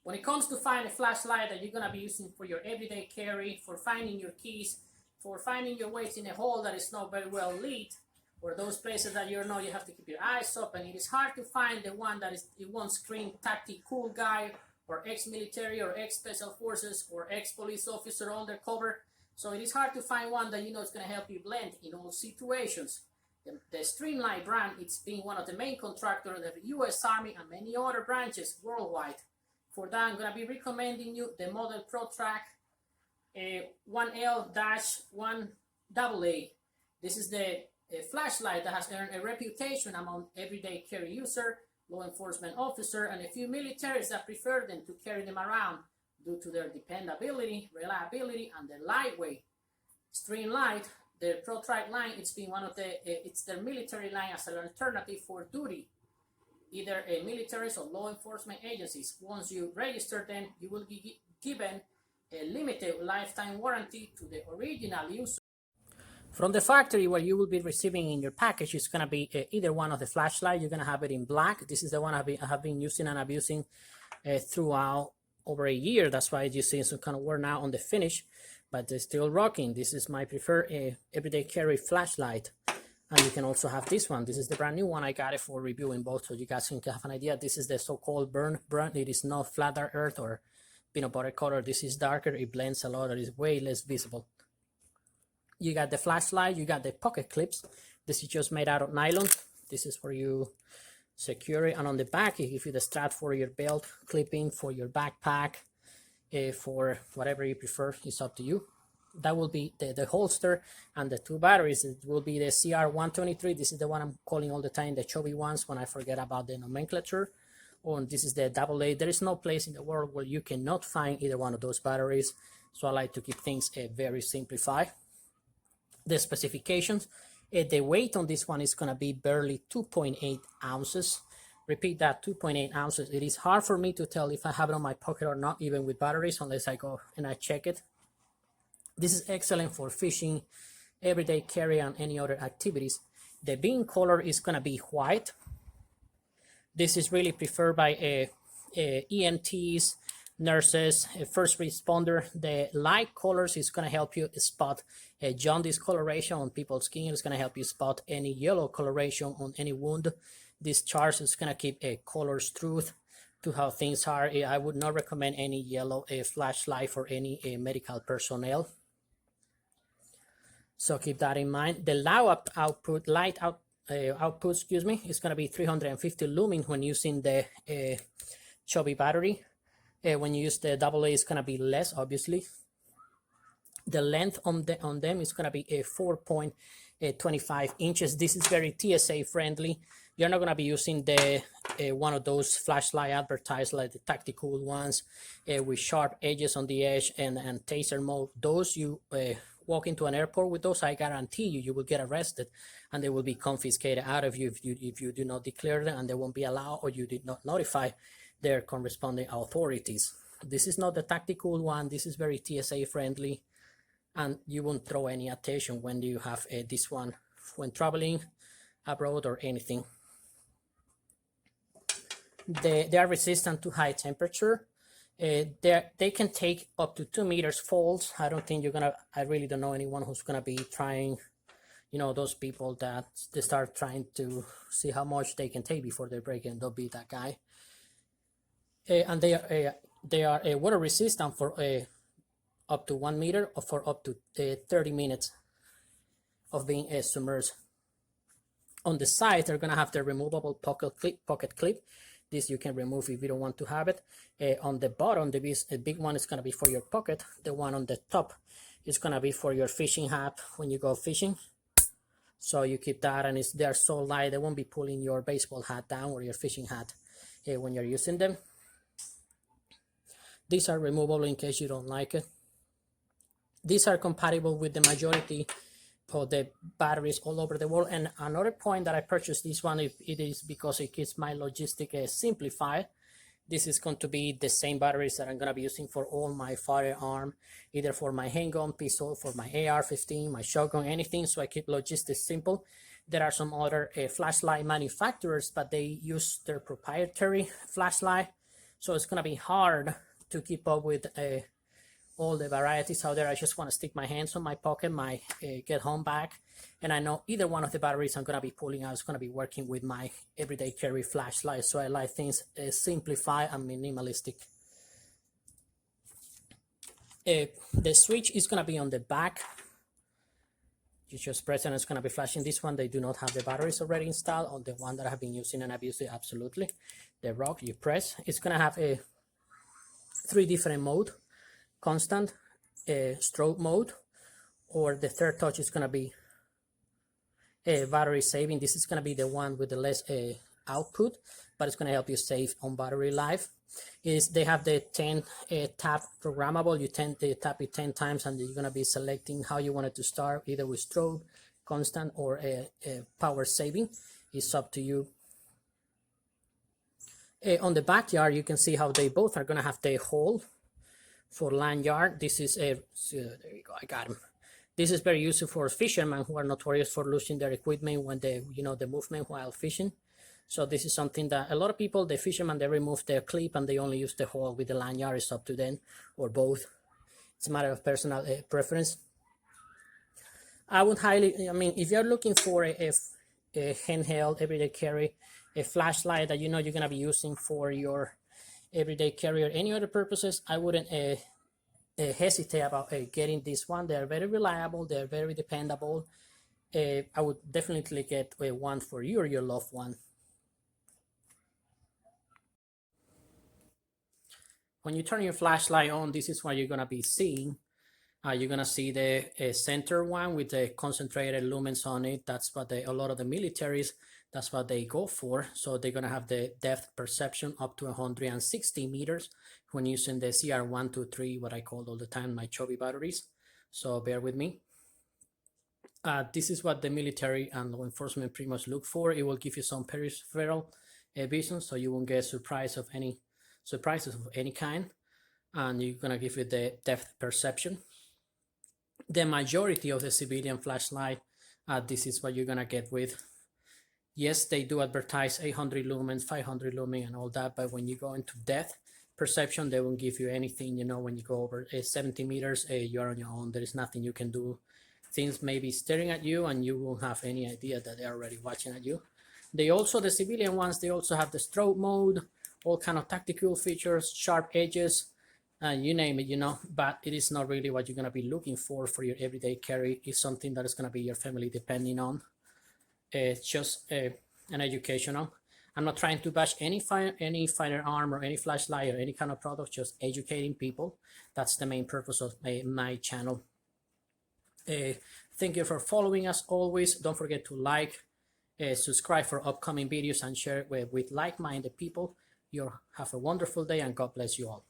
When it comes to find a flashlight that you're gonna be using for your everyday carry, for finding your keys, for finding your ways in a hole that is not very well lit, or those places that you know you have to keep your eyes open, it is hard to find the one that is, it won't scream tactic cool guy, or ex-military, or ex-special forces, or ex-police officer undercover. So it is hard to find one that you know is going to help you blend in all situations. The Streamlight brand, it's been one of the main contractors of the U.S. Army and many other branches worldwide. For that, I'm going to be recommending you the model ProTac 1L-1AA. This is the flashlight that has earned a reputation among everyday carry user, law enforcement officer, and a few militaries that prefer them to carry them around due to their dependability, reliability, and their lightweight. Streamlight, the ProTac line, it's been one of it's their military line as an alternative for duty, either militaries or law enforcement agencies. Once you register them, you will be given a limited lifetime warranty to the original user. From the factory, what you will be receiving in your package is going to be either one of the flashlights. You're going to have it in black. This is the one I have been using and abusing throughout over a year. That's why you see some kind of worn out on the finish, but they're still rocking. This is my preferred everyday carry flashlight. And you can also have this one. This is the brand new one. I got it for reviewing both, so you guys can have an idea. This is the so-called burn brand. It is not flat earth or peanut butter color. This is darker. It blends a lot. It is way less visible. You got the flashlight. You got the pocket clips. This is just made out of nylon. This is where you secure it. And on the back, it gives you the strap for your belt clipping, for your backpack, for whatever you prefer. It's up to you. That will be the holster, and the two batteries. It will be the CR123. This is the one I'm calling all the time, the chubby ones, when I forget about the nomenclature. Or this is the AA. There is no place in the world where you cannot find either one of those batteries. So I like to keep things very simplified. The specifications. The weight on this one is going to be barely 2.8 ounces. Repeat that, 2.8 ounces. It is hard for me to tell if I have it on my pocket or not, even with batteries, unless I go and I check it. This is excellent for fishing, everyday carry, and any other activities. The bean color is going to be white. This is really preferred by EMTs, nurses, first responder. The light colors is going to help you spot jaundice coloration on people's skin. It's going to help you spot any yellow coloration on any wound. This chart is going to keep colors truth to how things are. I would not recommend any yellow flashlight for any medical personnel. So keep that in mind. The light output, excuse me, is going to be 350 lumen when using the chubby battery. When you use the AA, it's going to be less, obviously. The length on them is going to be 4.25 inches. This is very TSA friendly. You're not going to be using the one of those flashlight advertised like the tactical ones with sharp edges on the edge and taser mode. Those you walk into an airport with those, I guarantee you will get arrested and they will be confiscated out of you if you do not declare them, and they won't be allowed or you did not notify their corresponding authorities. This is not the tactical one. This is very TSA friendly, and you won't throw any attention when you have this one when traveling abroad or anything. They are resistant to high temperature. They can take up to 2 meters falls. I really don't know anyone who's gonna be trying, you know, those people that they start trying to see how much they can take before they break it. Don't be that guy. And they are water resistant for up to 1 meter or for up to 30 minutes of being submerged. On the side, they're gonna have the removable pocket clip. This you can remove if you don't want to have it. On the bottom, the big one is gonna be for your pocket. The one on the top is gonna be for your fishing hat when you go fishing. So you keep that, and they're so light they won't be pulling your baseball hat down or your fishing hat when you're using them. These are removable in case you don't like it. These are compatible with the majority of the batteries all over the world. And another point that I purchased this one, it is because it keeps my logistic simplified. This is going to be the same batteries that I'm going to be using for all my firearm, either for my handgun, pistol, for my AR-15, my shotgun, anything. So I keep logistics simple. There are some other flashlight manufacturers, but they use their proprietary flashlight. So it's gonna be hard to keep up with all the varieties out there. I just want to stick my hands on my pocket, my get home bag, and I know either one of the batteries I'm gonna be pulling out is gonna be working with my everyday carry flashlight. So I like things simplified and minimalistic. The switch is gonna be on the back. You just press and it's gonna be flashing. This one, they do not have the batteries already installed. On the one that I have been using and I've used it absolutely. The rock you press, it's gonna have a 3 different mode: constant, strobe mode, or the third touch is gonna be battery saving. This is gonna be the one with the less output, but it's gonna help you save on battery life. They have the 10 tap programmable. You tap it 10 times and you're gonna be selecting how you want it to start, either with strobe, constant, or power saving. It's up to you. On the backyard, you can see how they both are gonna have the hole for lanyard. This is a, there you go, I got him. This is very useful for fishermen who are notorious for losing their equipment when they, the movement while fishing. So this is something that a lot of people, the fishermen, they remove their clip and they only use the hole with the lanyard. It's up to them, or both. It's a matter of personal preference. I would highly, if you're looking for a handheld everyday carry, a flashlight that you're gonna be using for your everyday carry or any other purposes, I wouldn't hesitate about getting this one. They're very reliable, they're very dependable. I would definitely get one for you or your loved one. When you turn your flashlight on, this is what you're gonna be seeing. You're gonna see the center one with the concentrated lumens on it. That's what a lot of the militaries, that's what they go for. So they're gonna have the depth perception up to 160 meters when using the CR123, what I call all the time my chubby batteries. So bear with me. This is what the military and law enforcement pretty much look for. It will give you some peripheral vision, so you won't get surprises of any kind, and you're gonna give it the depth perception. The majority of the civilian flashlight, this is what you're gonna get with. Yes, they do advertise 800 lumens, 500 lumens, and all that, but when you go into depth perception, they won't give you anything. When you go over 70 meters, you're on your own. There is nothing you can do. Things may be staring at you, and you won't have any idea that they're already watching at you. The civilian ones, they also have the strobe mode, all kind of tactical features, sharp edges, you name it, but it is not really what you're going to be looking for your everyday carry. It's something that is going to be your family depending on. It's just an educational. I'm not trying to bash any firearm or any flashlight or any kind of product, just educating people. That's the main purpose of my channel. Thank you for following us always. Don't forget to like, subscribe for upcoming videos, and share with like-minded people. You have a wonderful day, and God bless you all.